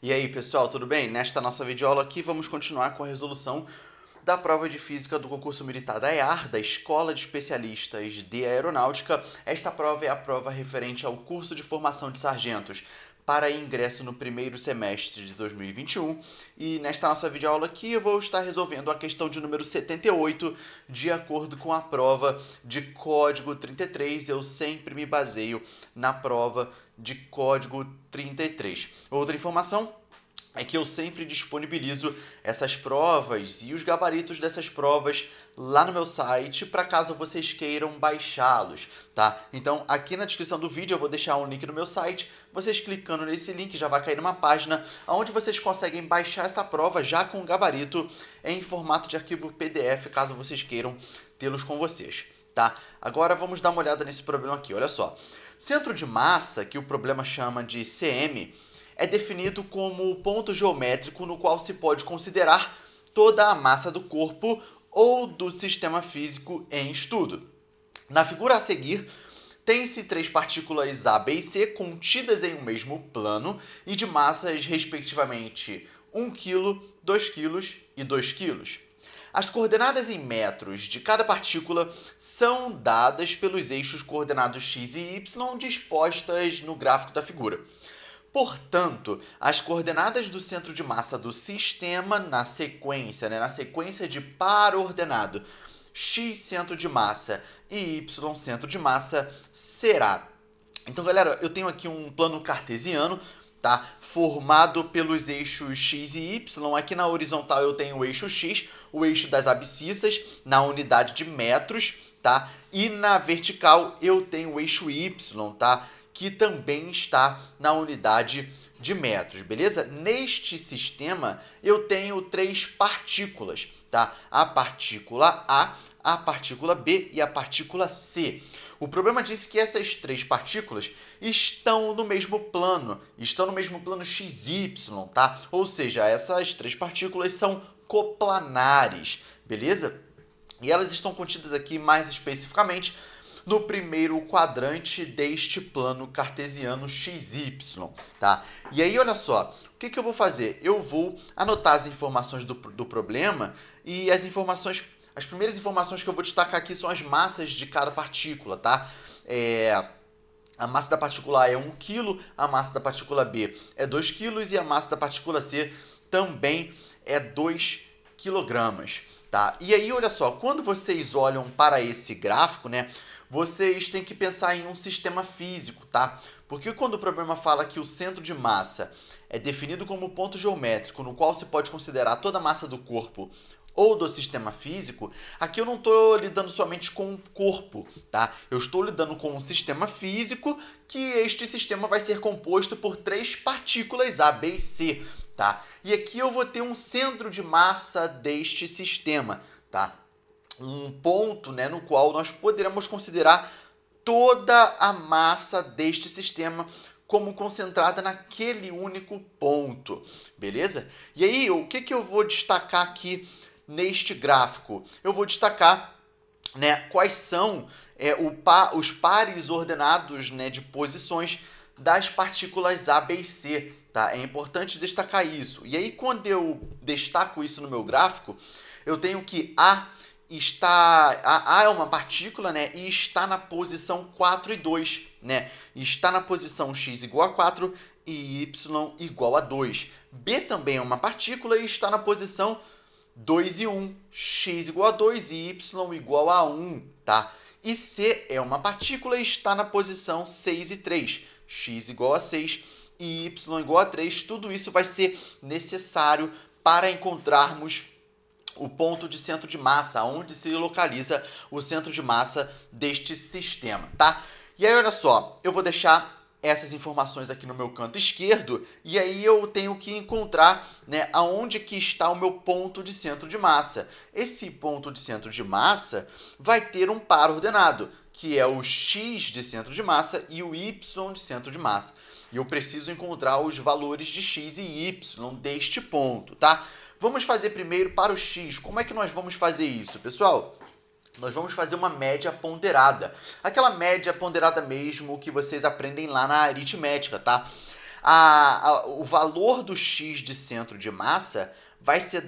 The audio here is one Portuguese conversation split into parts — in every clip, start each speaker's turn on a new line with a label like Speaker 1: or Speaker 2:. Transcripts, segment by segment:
Speaker 1: E aí, pessoal, tudo bem? Nesta nossa videoaula aqui, vamos continuar com a resolução da prova de Física do concurso militar da EAR, da Escola de Especialistas de Aeronáutica. Esta prova é a prova referente ao curso de formação de sargentos para ingresso no primeiro semestre de 2021. E nesta nossa videoaula aqui, eu vou estar resolvendo a questão de número 78, de acordo com a prova de código 33. Eu sempre me baseio na prova de código 33. Outra informação é que eu sempre disponibilizo essas provas e os gabaritos dessas provas lá no meu site para caso vocês queiram baixá-los, tá? Então, aqui na descrição do vídeo eu vou deixar um link no meu site. Vocês clicando nesse link já vai cair numa página onde vocês conseguem baixar essa prova já com o gabarito em formato de arquivo PDF, caso vocês queiram tê-los com vocês, tá? Agora vamos dar uma olhada nesse problema aqui, olha só. Centro de massa, que o problema chama de CM, é definido como o ponto geométrico no qual se pode considerar toda a massa do corpo ou do sistema físico em estudo. Na figura a seguir, tem-se três partículas A, B e C contidas em um mesmo plano e de massas respectivamente 1 kg, 2 kg e 2 kg. As coordenadas em metros de cada partícula são dadas pelos eixos coordenados x e y dispostas no gráfico da figura. Portanto, as coordenadas do centro de massa do sistema na sequência de par ordenado x centro de massa e y centro de massa será. Então, galera, eu tenho aqui um plano cartesiano, tá? Formado pelos eixos x e y. Aqui na horizontal eu tenho o eixo x, o eixo das abscissas, na unidade de metros, tá? E na vertical eu tenho o eixo y, tá? Que também está na unidade de metros, beleza? Neste sistema, eu tenho três partículas, tá? A partícula A partícula B e a partícula C. O problema diz que essas três partículas estão no mesmo plano XY, tá? Ou seja, essas três partículas são coplanares, beleza? E elas estão contidas aqui mais especificamente no primeiro quadrante deste plano cartesiano XY, tá? E aí, olha só, o que eu vou fazer? Eu vou anotar as informações do problema e as primeiras informações que eu vou destacar aqui são as massas de cada partícula, tá? A massa da partícula A é 1 kg, a massa da partícula B é 2 kg e a massa da partícula C também é 2 kg, tá? E aí, olha só, quando vocês olham para esse gráfico, né, vocês têm que pensar em um sistema físico, tá? Porque quando o problema fala que o centro de massa é definido como ponto geométrico no qual se pode considerar toda a massa do corpo ou do sistema físico, aqui eu não estou lidando somente com o corpo, tá? Eu estou lidando com um sistema físico que este sistema vai ser composto por três partículas A, B e C, tá? E aqui eu vou ter um centro de massa deste sistema, tá? Um ponto, né, no qual nós poderemos considerar toda a massa deste sistema como concentrada naquele único ponto, beleza? E aí, o que eu vou destacar aqui neste gráfico? Eu vou destacar, né, quais são os pares ordenados, né, de posições das partículas A, B e C, tá? É importante destacar isso. E aí, quando eu destaco isso no meu gráfico, eu tenho que A é uma partícula, né, e está na posição 4 e 2, né? Está na posição x igual a 4 e y igual a 2. B também é uma partícula e está na posição 2 e 1, x igual a 2 e y igual a 1, tá? E C é uma partícula e está na posição 6 e 3, x igual a 6 e y igual a 3. Tudo isso vai ser necessário para encontrarmos o ponto de centro de massa, onde se localiza o centro de massa deste sistema, tá? E aí, olha só, eu vou deixar essas informações aqui no meu canto esquerdo e aí eu tenho que encontrar, né, aonde que está o meu ponto de centro de massa. Esse ponto de centro de massa vai ter um par ordenado, que é o x de centro de massa e o y de centro de massa. E eu preciso encontrar os valores de x e y deste ponto, tá? Vamos fazer primeiro para o x. Como é que nós vamos fazer isso, pessoal? Nós vamos fazer uma média ponderada. Aquela média ponderada mesmo que vocês aprendem lá na aritmética, tá? O valor do x de centro de massa vai ser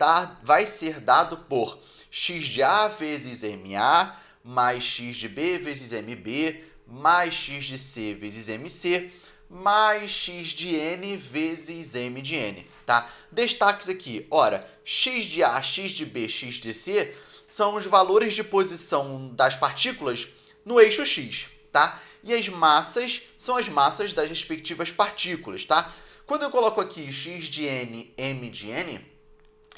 Speaker 1: dado por x de A vezes MA, mais x de B vezes MB, mais x de C vezes MC, mais x de N vezes M de N, tá? Destaques aqui, ora, x de A, x de B, x de C são os valores de posição das partículas no eixo x, tá? E as massas são as massas das respectivas partículas, tá? Quando eu coloco aqui x de N, M de N,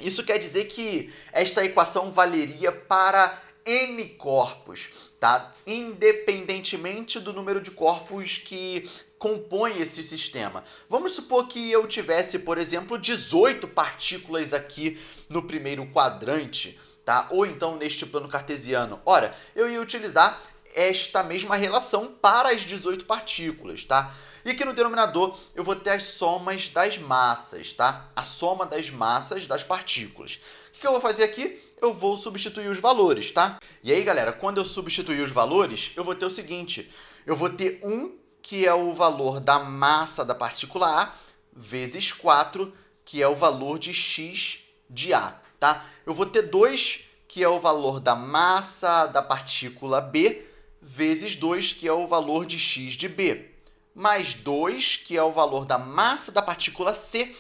Speaker 1: isso quer dizer que esta equação valeria para N corpos, tá? Independentemente do número de corpos que compõem esse sistema. Vamos supor que eu tivesse, por exemplo, 18 partículas aqui no primeiro quadrante, tá? Ou então neste plano cartesiano. Ora, eu ia utilizar esta mesma relação para as 18 partículas, tá? E aqui no denominador eu vou ter as somas das massas, tá? A soma das massas das partículas. O que eu vou fazer aqui? Eu vou substituir os valores, tá? E aí, galera, quando eu substituir os valores, eu vou ter o seguinte. Eu vou ter 1, que é o valor da massa da partícula A, vezes 4, que é o valor de x de A, tá? Eu vou ter 2, que é o valor da massa da partícula B, vezes 2, que é o valor de x de B, mais 2, que é o valor da massa da partícula C,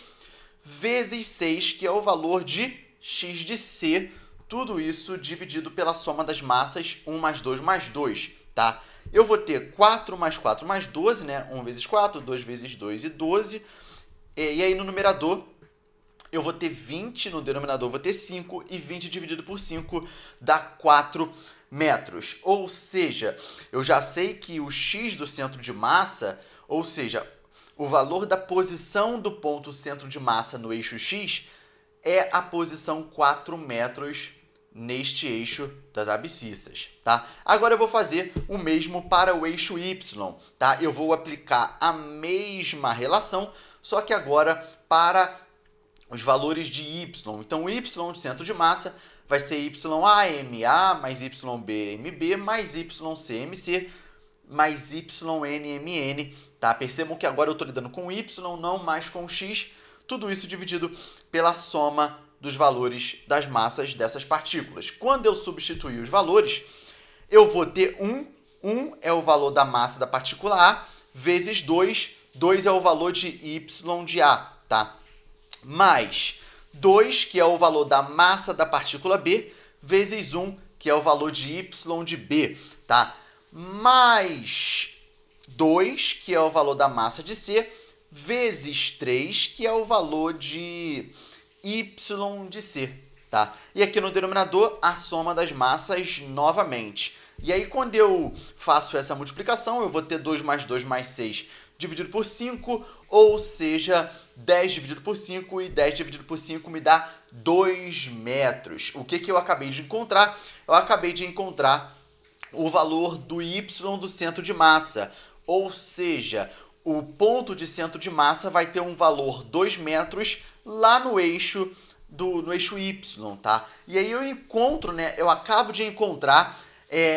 Speaker 1: vezes 6, que é o valor de x de C, tudo isso dividido pela soma das massas 1 mais 2 mais 2, tá? Eu vou ter 4 mais 4 mais 12, né? 1 vezes 4, 2 vezes 2 e 12. E aí no numerador eu vou ter 20, no denominador eu vou ter 5, e 20 dividido por 5 dá 4 metros. Ou seja, eu já sei que o x do centro de massa, ou seja, o valor da posição do ponto centro de massa no eixo x é a posição 4 metros neste eixo das abscissas, tá? Agora eu vou fazer o mesmo para o eixo y, tá? Eu vou aplicar a mesma relação, só que agora para os valores de y. Então, o y de centro de massa vai ser YAMA mais YBMB mais YCMC mais YNMN, tá? Percebam que agora eu estou lidando com y, não mais com x, tudo isso dividido pela soma dos valores das massas dessas partículas. Quando eu substituir os valores, eu vou ter 1 é o valor da massa da partícula A, vezes 2 é o valor de y de A, tá? Mais 2, que é o valor da massa da partícula B, vezes 1, que é o valor de y de B, tá? Mais 2, que é o valor da massa de C, vezes 3, que é o valor de y de C, tá? E aqui no denominador, a soma das massas novamente. E aí, quando eu faço essa multiplicação, eu vou ter 2 mais 2 mais 6 dividido por 5, ou seja, 10 dividido por 5, e 10 dividido por 5 me dá 2 metros. O que eu acabei de encontrar? Eu acabei de encontrar o valor do y do centro de massa, ou seja, o ponto de centro de massa vai ter um valor 2 metros lá no eixo y, tá? E aí eu encontro, né? Eu acabo de encontrar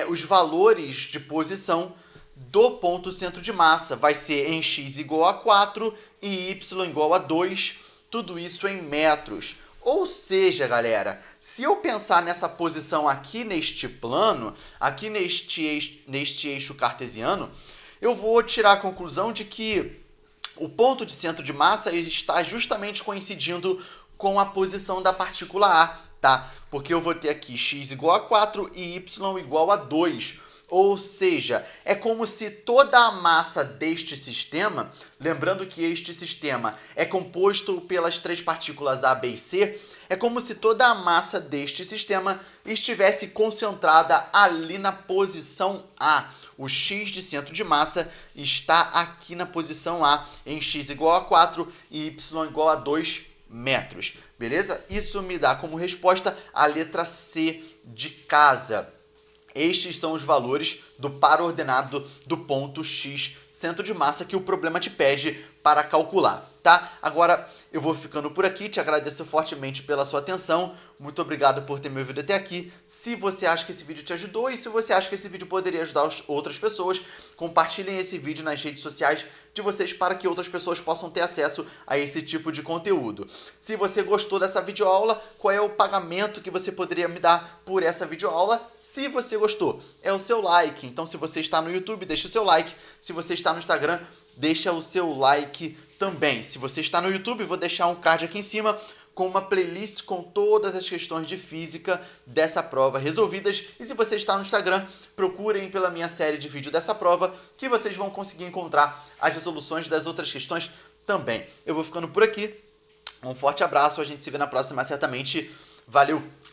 Speaker 1: os valores de posição do ponto centro de massa. Vai ser em x igual a 4 e y igual a 2, tudo isso em metros. Ou seja, galera, se eu pensar nessa posição aqui neste plano, aqui neste eixo cartesiano, eu vou tirar a conclusão de que o ponto de centro de massa está justamente coincidindo com a posição da partícula A, tá? Porque eu vou ter aqui x igual a 4 e y igual a 2. Ou seja, é como se toda a massa deste sistema, lembrando que este sistema é composto pelas 3 partículas A, B e C, é como se toda a massa deste sistema estivesse concentrada ali na posição A. O x de centro de massa está aqui na posição A, em x igual a 4 e y igual a 2 metros. Beleza? Isso me dá como resposta a letra C de casa. Estes são os valores do par ordenado do ponto X, centro de massa, que o problema te pede para calcular. tá? Agora eu vou ficando por aqui, te agradeço fortemente pela sua atenção, muito obrigado por ter me ouvido até aqui. Se você acha que esse vídeo te ajudou e se você acha que esse vídeo poderia ajudar outras pessoas, compartilhem esse vídeo nas redes sociais de vocês para que outras pessoas possam ter acesso a esse tipo de conteúdo. Se você gostou dessa videoaula, qual é o pagamento que você poderia me dar por essa videoaula? Se você gostou, é o seu like. Então, se você está no YouTube, deixa o seu like. Se você está no Instagram, deixa o seu like também. Se você está no YouTube, vou deixar um card aqui em cima com uma playlist com todas as questões de física dessa prova resolvidas. E se você está no Instagram, procurem pela minha série de vídeo dessa prova, que vocês vão conseguir encontrar as resoluções das outras questões também. Eu vou ficando por aqui. Um forte abraço, a gente se vê na próxima certamente. Valeu!